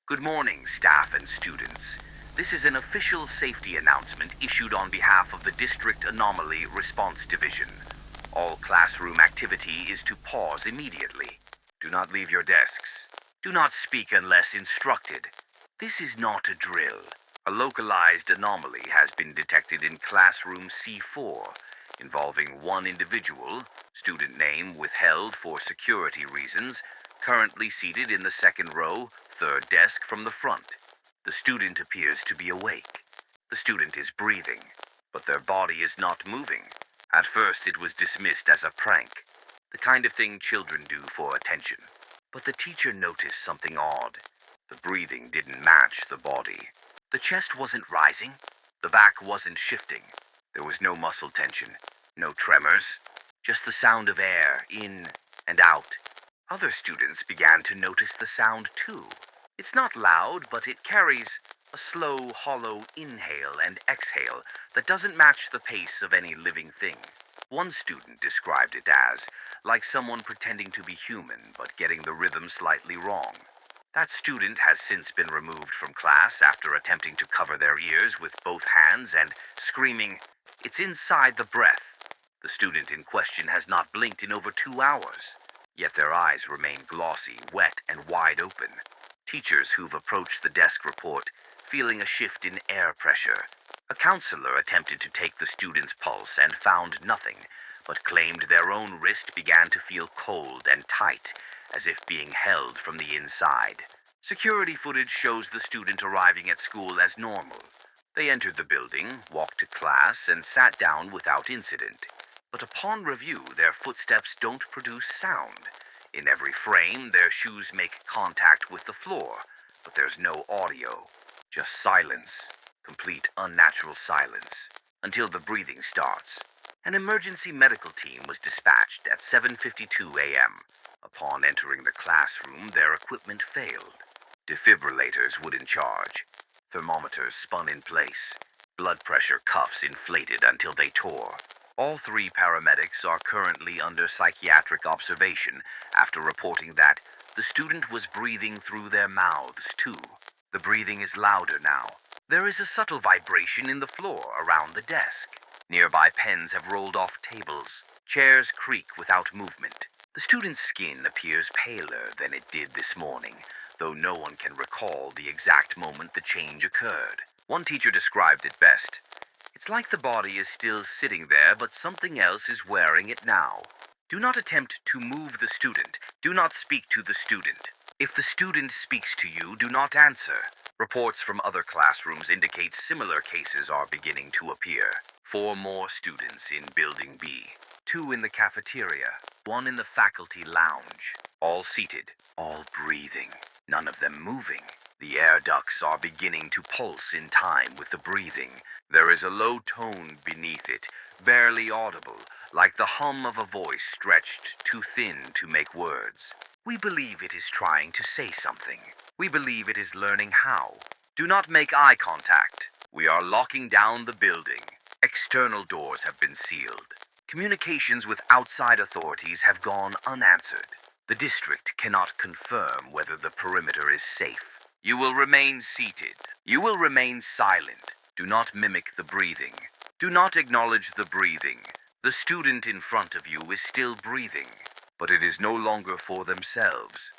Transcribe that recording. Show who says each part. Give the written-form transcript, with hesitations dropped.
Speaker 1: Good morning, staff and students. This is an official safety announcement issued on behalf of the District Anomaly Response Division. All classroom activity is to pause immediately. Do not leave your desks. Do not speak unless instructed. This is not a drill. A localized anomaly has been detected in classroom C4, involving one individual, student name withheld for security reasons, currently seated in the second row, third desk from the front. The student appears to be awake. The student is breathing, but their body is not moving. At first it was dismissed as a prank, the kind of thing children do for attention. But the teacher noticed something odd. The breathing didn't match the body. The chest wasn't rising. The back wasn't shifting. There was no muscle tension, no tremors, just the sound of air in and out. Other students began to notice the sound too. It's not loud, but it carries a slow, hollow inhale and exhale that doesn't match the pace of any living thing. One student described it as like someone pretending to be human but getting the rhythm slightly wrong. That student has since been removed from class after attempting to cover their ears with both hands and screaming, "It's inside the breath." The student in question has not blinked in over 2 hours, yet their eyes remain glossy, wet, and wide open. Teachers who've approached the desk report feeling a shift in air pressure. A counselor attempted to take the student's pulse and found nothing, but claimed their own wrist began to feel cold and tight, as if being held from the inside. Security footage shows the student arriving at school as normal. They entered the building, walked to class, and sat down without incident. But upon review, their footsteps don't produce sound. In every frame, their shoes make contact with the floor, but there's no audio. Just silence. Complete unnatural silence. Until the breathing starts. An emergency medical team was dispatched at 7:52 a.m. Upon entering the classroom, their equipment failed. Defibrillators wouldn't charge. Thermometers spun in place. Blood pressure cuffs inflated until they tore. All 3 paramedics are currently under psychiatric observation after reporting that the student was breathing through their mouths, too. The breathing is louder now. There is a subtle vibration in the floor around the desk. Nearby pens have rolled off tables. Chairs creak without movement. The student's skin appears paler than it did this morning, though no one can recall the exact moment the change occurred. One teacher described it best. It's like the body is still sitting there, but something else is wearing it now. Do not attempt to move the student. Do not speak to the student. If the student speaks to you, do not answer. Reports from other classrooms indicate similar cases are beginning to appear. 4 more students in Building B. 2 in the cafeteria. 1 in the faculty lounge. All seated. All breathing. None of them moving. The air ducts are beginning to pulse in time with the breathing. There is a low tone beneath it, barely audible, like the hum of a voice stretched too thin to make words. We believe it is trying to say something. We believe it is learning how. Do not make eye contact. We are locking down the building. External doors have been sealed. Communications with outside authorities have gone unanswered. The district cannot confirm whether the perimeter is safe. You will remain seated. You will remain silent. Do not mimic the breathing. Do not acknowledge the breathing. The student in front of you is still breathing, but it is no longer for themselves.